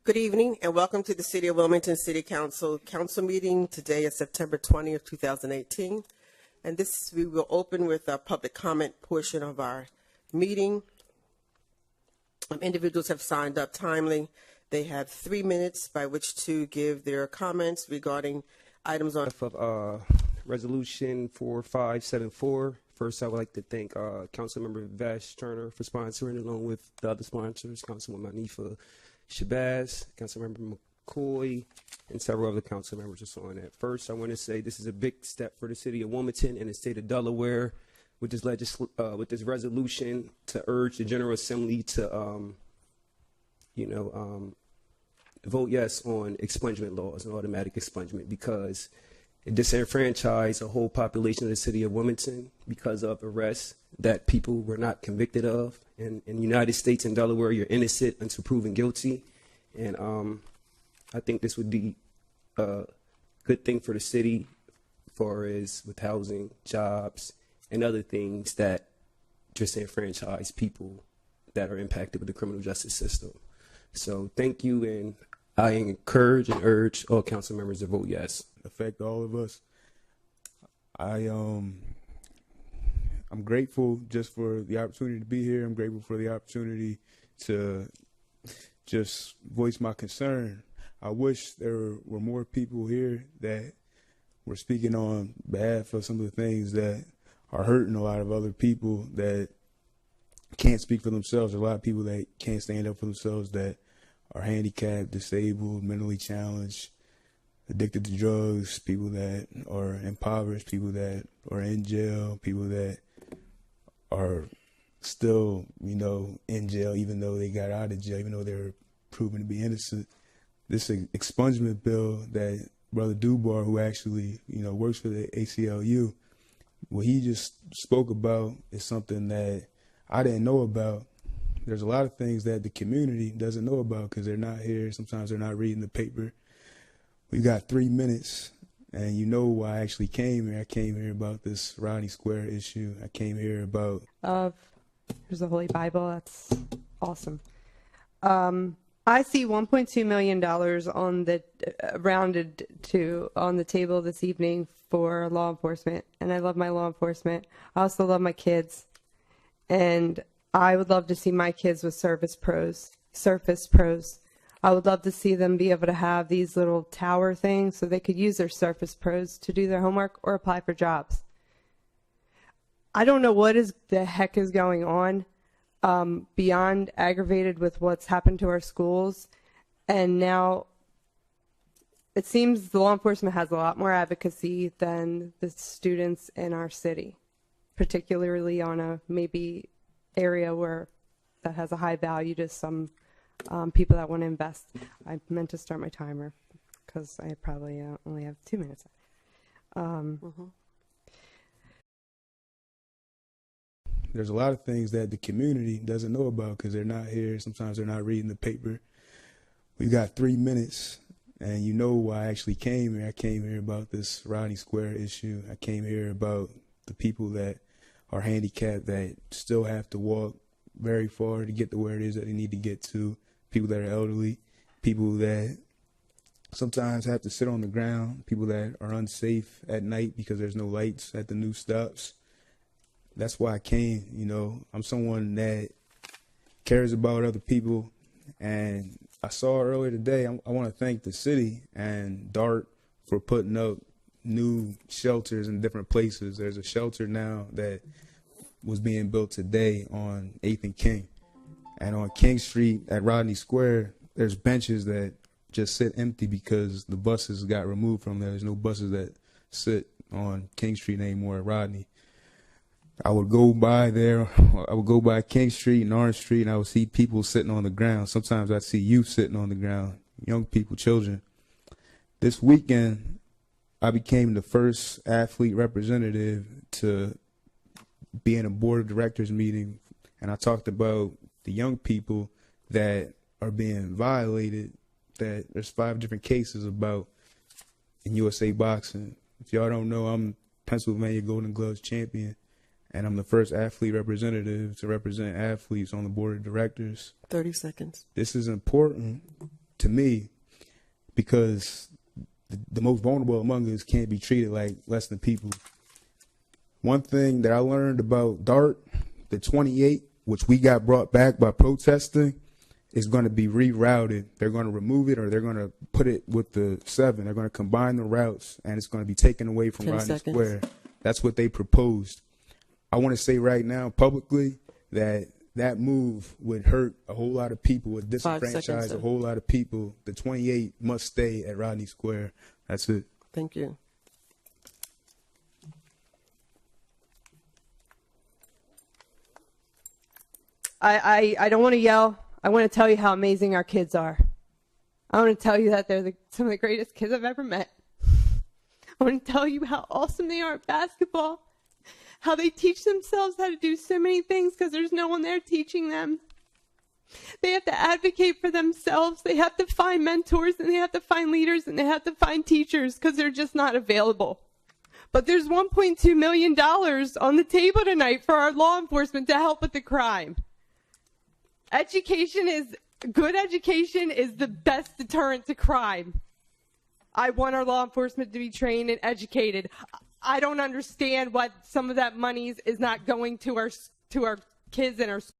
Good evening and welcome to the City of Wilmington City Council Meeting. Today is September 20th, 2018. And we will open with a public comment portion of our meeting. Individuals have signed up timely. They have 3 minutes by which to give their comments regarding items on Resolution 4574. First, I would like to thank Councilmember Vash Turner for sponsoring, along with the other sponsors, Councilwoman Manifa Shabazz, Councilmember McCoy, and several other council members are on that. First, I want to say this is a big step for the city of Wilmington and the state of Delaware with this resolution to urge the General Assembly to, vote yes on expungement laws and automatic expungement, because it disenfranchised a whole population of the city of Wilmington because of arrests that people were not convicted of. And in the United States and Delaware, you're innocent until proven guilty. And I think this would be a good thing for the city as far as with housing, jobs, and other things that disenfranchise people that are impacted with the criminal justice system. So thank you, and I encourage and urge all council members to vote yes. Affect all of us. I'm grateful just for the opportunity to be here. I'm grateful for the opportunity to just voice my concern. I wish there were more people here that were speaking on behalf of some of the things that are hurting a lot of other people that can't speak for themselves. A lot of people that can't stand up for themselves, that are handicapped, disabled, mentally challenged, addicted to drugs, people that are impoverished, people that are in jail, people that are still, in jail, even though they got out of jail, even though they're proven to be innocent. This expungement bill that Brother Dubar, who actually, works for the ACLU, what he just spoke about is something that I didn't know about. There's a lot of things that the community doesn't know about because they're not here. Sometimes they're not reading the paper. We got 3 minutes, and you know why I actually came here. I came here about this Rodney Square issue. I came here about... Here's the Holy Bible. That's awesome. I see $1.2 million on the rounded to on the table this evening for law enforcement, and I love my law enforcement. I also love my kids, and I would love to see my kids with Surface Pros. I would love to see them be able to have these little tower things so they could use their Surface Pros to do their homework or apply for jobs. I don't know what the heck is going on, beyond aggravated with what's happened to our schools. And now it seems the law enforcement has a lot more advocacy than the students in our city, particularly on a maybe area where that has a high value to some people that want to invest. I meant to start my timer because I probably only have 2 minutes. There's a lot of things that the community doesn't know about because they're not here. Sometimes they're not reading the paper. We got 3 minutes, and you know why I actually came here. I came here about this Rodney Square issue. I came here about the people that are handicapped that still have to walk very far to get to where it is that they need to get to. People that are elderly, people that sometimes have to sit on the ground, people that are unsafe at night because there's no lights at the new stops. That's why I came. I'm someone that cares about other people, and I saw earlier today, I want to thank the city and DART for putting up new shelters in different places. There's a shelter now that was being built today on 8th and King. And on King Street at Rodney Square, there's benches that just sit empty because the buses got removed from there. There's no buses that sit on King Street anymore at Rodney. I would go by there. I would go by King Street and Orange Street, and I would see people sitting on the ground. Sometimes I'd see youth sitting on the ground, young people, children. This weekend, I became the first athlete representative to be in a board of directors meeting, and I talked about the young people that are being violated, that there's 5 different cases about in USA Boxing. If y'all don't know, I'm Pennsylvania Golden Gloves champion, and I'm the first athlete representative to represent athletes on the board of directors. 30 seconds. This is important to me, because the most vulnerable among us can't be treated like less than people. One thing that I learned about DART, the 28, which we got brought back by protesting, is going to be rerouted. They're going to remove it, or they're going to put it with the 7. They're going to combine the routes, and it's going to be taken away from 10 Rodney seconds. Square. That's what they proposed. I want to say right now publicly that that move would hurt a whole lot of people, would 5 seconds, disenfranchise sir. a whole lot of people. The 28 must stay at Rodney Square. That's it. Thank you. I don't want to yell. I want to tell you how amazing our kids are. I want to tell you that they're some of the greatest kids I've ever met. I want to tell you how awesome they are at basketball, how they teach themselves how to do so many things because there's no one there teaching them. They have to advocate for themselves. They have to find mentors, and they have to find leaders, and they have to find teachers because they're just not available. But there's $1.2 million on the table tonight for our law enforcement to help with the crime. Good education is the best deterrent to crime. I want our law enforcement to be trained and educated. I don't understand why some of that money is not going to our kids in our schools.